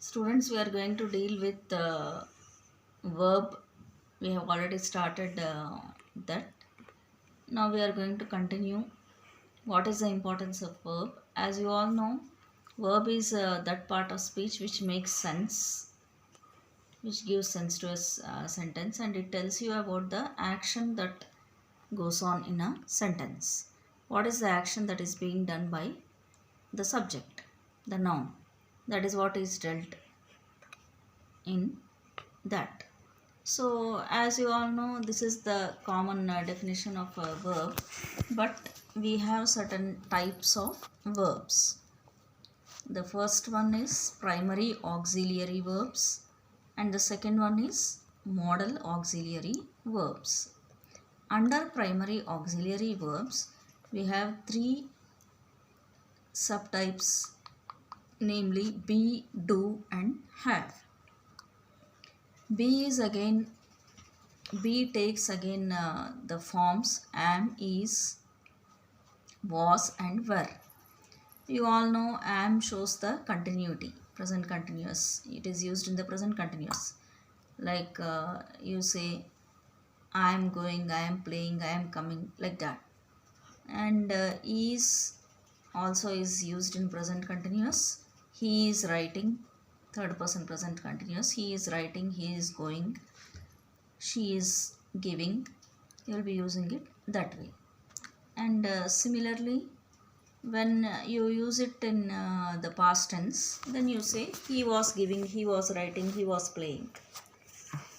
Students, we are going to deal with verb. We have already started that. Now we are going to continue. What is the importance of verb? As you all know, verb is that part of speech which makes sense, which gives sense to a sentence, and it tells you about the action that goes on in a sentence. What is the action that is being done by the subject, the noun? That is what is dealt in that. So, as you all know, this is the common definition of a verb, but we have certain types of verbs. The first one is primary auxiliary verbs, and the second one is modal auxiliary verbs. Under primary auxiliary verbs, we have three subtypes, namely be, do, and have. Be takes again the forms am, is, was, and were. You all know am shows the continuity, present continuous. It is used in the present continuous. Like you say, I am going, I am playing, I am coming, like that. And is also is used in present continuous. He is writing, third person present continuous. He is writing, he is going, she is giving. You will be using it that way. And similarly, when you use it in the past tense, then you say he was giving, he was writing, he was playing.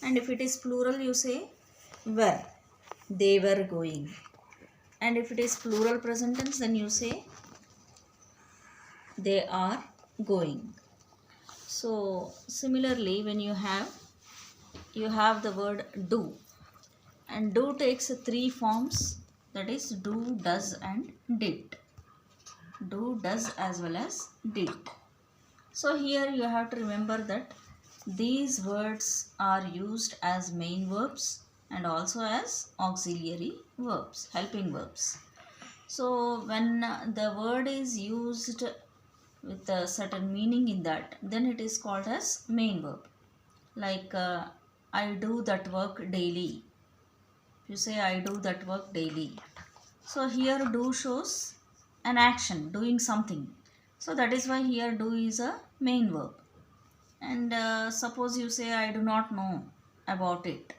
And if it is plural, you say were, they were going. And if it is plural present tense, then you say they are going. So similarly, when you have the word do, and do takes three forms, that is do, does, and did. Do, does, as well as did. So here you have to remember that these words are used as main verbs and also as auxiliary verbs, helping verbs. So when the word is used with a certain meaning in that, then it is called as main verb. Like I do that work daily. You say I do that work daily. So here do shows an action, doing something. So that is why here do is a main verb. And suppose you say I do not know about it.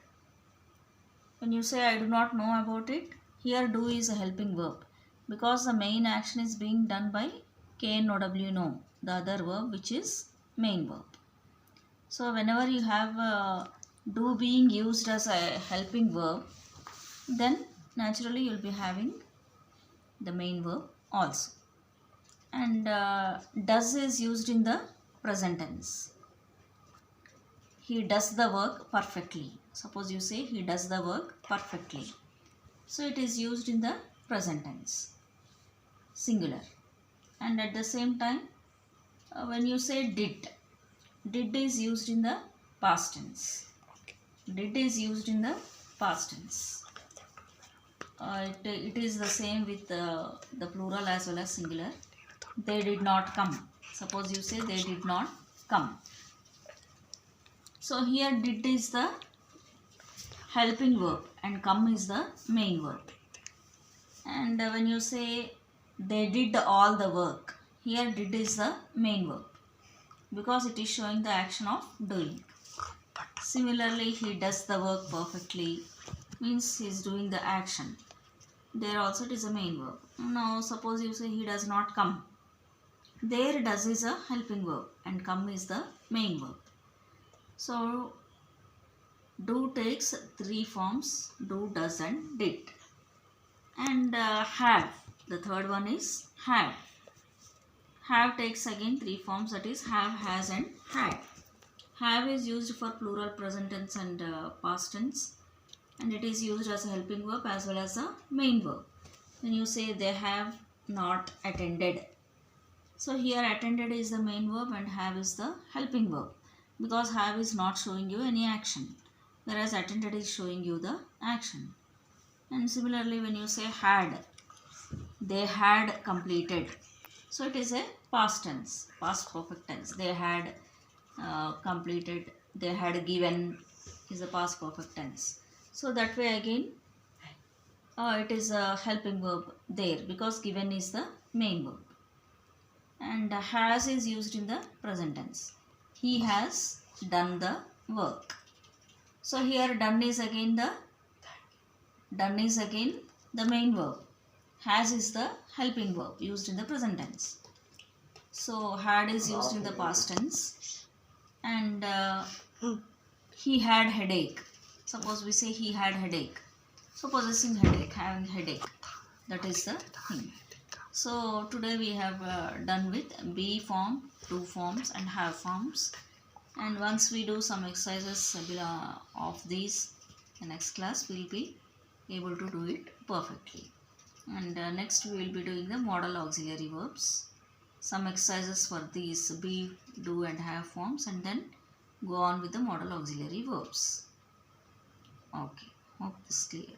When you say I do not know about it, here do is a helping verb, because the main action is being done by KNOW know, the other verb which is main verb. So whenever you have do being used as a helping verb, then naturally you will be having the main verb also. And does is used in the present tense. He does the work perfectly. Suppose you say he does the work perfectly. So it is used in the present tense, singular. And at the same time, when you say did is used in the past tense. Did is used in the past tense. It is the same with the plural as well as singular. They did not come. Suppose you say they did not come. So here did is the helping verb and come is the main verb. And when you say they did all the work, here did is the main verb, because it is showing the action of doing. Similarly, he does the work perfectly, means he is doing the action. There also it is a main verb. Now suppose you say he does not come. There does is a helping verb and come is the main verb. So do takes three forms: do, does, and did. And have, the third one is have. Have takes again three forms, that is have, has, and had. Have is used for plural present tense and past tense, and it is used as a helping verb as well as a main verb. When you say they have not attended, so here attended is the main verb and have is the helping verb, because have is not showing you any action, whereas attended is showing you the action. And similarly, when you say had, they had completed, so it is a past tense, past perfect tense. They had completed, they had given is a past perfect tense. So that way again it is a helping verb there because given is the main verb. And has is used in the present tense. He has done the work. So here done is again the main verb. Has is the helping verb used in the present tense. So had is used in the past tense. And he had headache. Suppose we say he had headache. So possessing headache, having headache. That is the thing. So today we have done with be form, do forms and have forms. And once we do some exercises of these in next class, we will be able to do it perfectly. And next we will be doing the modal auxiliary verbs. Some exercises for these be, do and have forms, and then go on with the modal auxiliary verbs. Okay, hope this is clear.